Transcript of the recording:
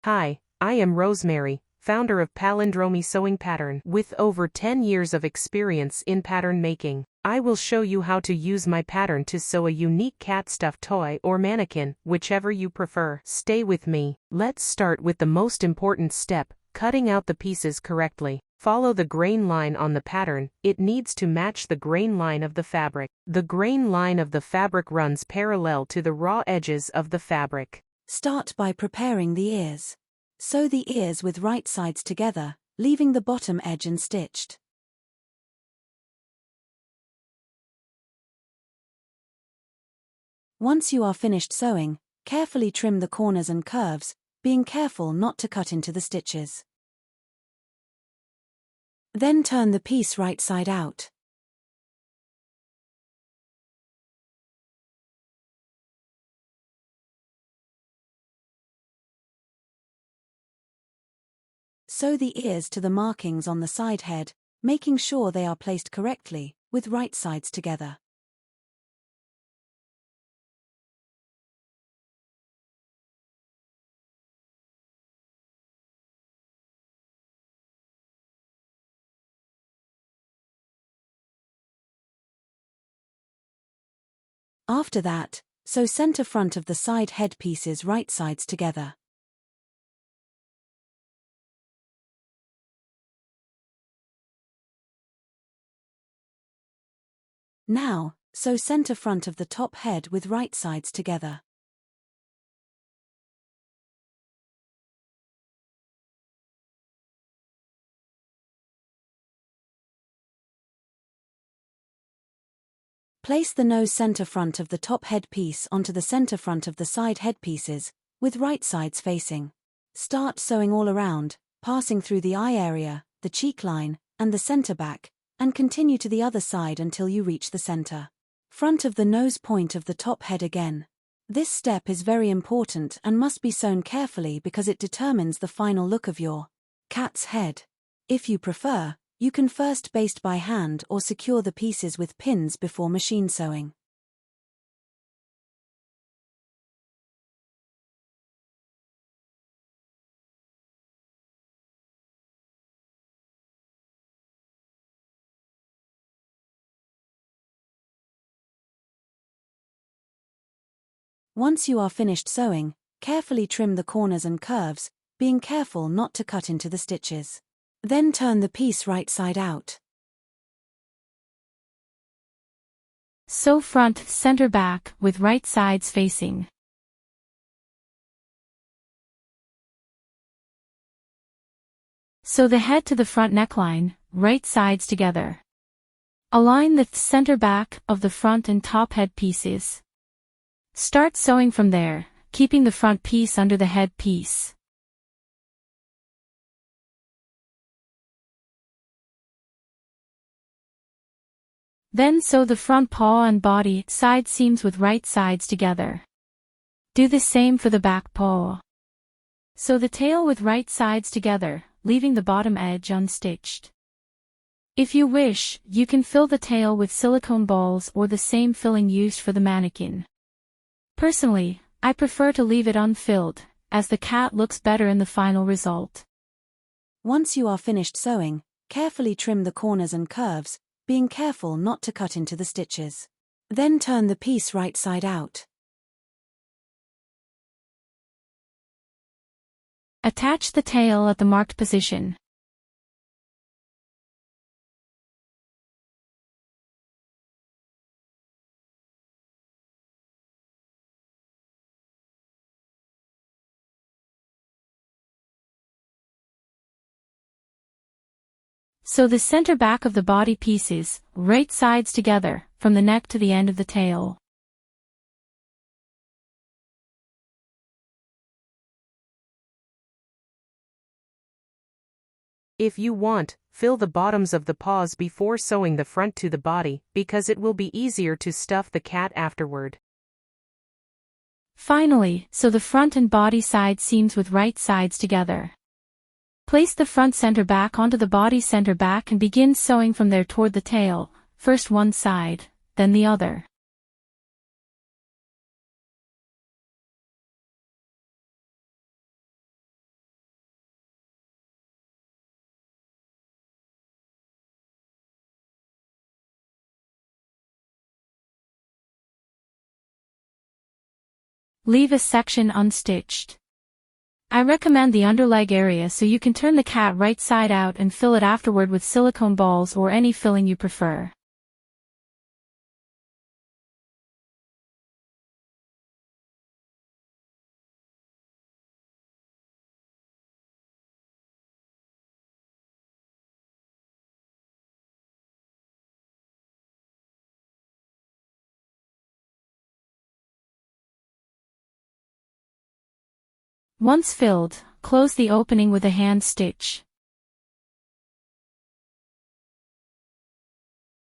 Hi, I am Rosemary, founder of Palindromi Sewing Pattern. With over 10 years of experience in pattern making, I will show you how to use my pattern to sew a unique cat stuffed toy or mannequin, whichever you prefer. Stay with me. Let's start with the most important step, cutting out the pieces correctly. Follow the grain line on the pattern. It needs to match the grain line of the fabric. The grain line of the fabric runs parallel to the raw edges of the fabric. Start by preparing the ears. Sew the ears with right sides together, leaving the bottom edge unstitched. Once you are finished sewing, carefully trim the corners and curves, being careful not to cut into the stitches. Then turn the piece right side out. Sew the ears to the markings on the side head, making sure they are placed correctly, with right sides together. After that, sew center front of the side head pieces right sides together. Now, sew center front of the top head with right sides together. Place the nose center front of the top head piece onto the center front of the side head pieces, with right sides facing. Start sewing all around, passing through the eye area, the cheek line, and the center back, and continue to the other side until you reach the center. Front of the nose point of the top head again. This step is very important and must be sewn carefully because it determines the final look of your cat's head. If you prefer, you can first baste by hand or secure the pieces with pins before machine sewing. Once you are finished sewing, carefully trim the corners and curves, being careful not to cut into the stitches. Then turn the piece right side out. Sew front, center back, with right sides facing. Sew the head to the front neckline, right sides together. Align the center back of the front and top head pieces. Start sewing from there, keeping the front piece under the head piece. Then sew the front paw and body side seams with right sides together. Do the same for the back paw. Sew the tail with right sides together, leaving the bottom edge unstitched. If you wish, you can fill the tail with silicone balls or the same filling used for the mannequin. Personally, I prefer to leave it unfilled, as the cat looks better in the final result. Once you are finished sewing, carefully trim the corners and curves, being careful not to cut into the stitches. Then turn the piece right side out. Attach the tail at the marked position. Sew the center back of the body pieces, right sides together, from the neck to the end of the tail. If you want, fill the bottoms of the paws before sewing the front to the body, because it will be easier to stuff the cat afterward. Finally, sew the front and body side seams with right sides together. Place the front center back onto the body center back and begin sewing from there toward the tail, first one side, then the other. Leave a section unstitched. I recommend the underleg area so you can turn the cat right side out and fill it afterward with silicone balls or any filling you prefer. Once filled, close the opening with a hand stitch.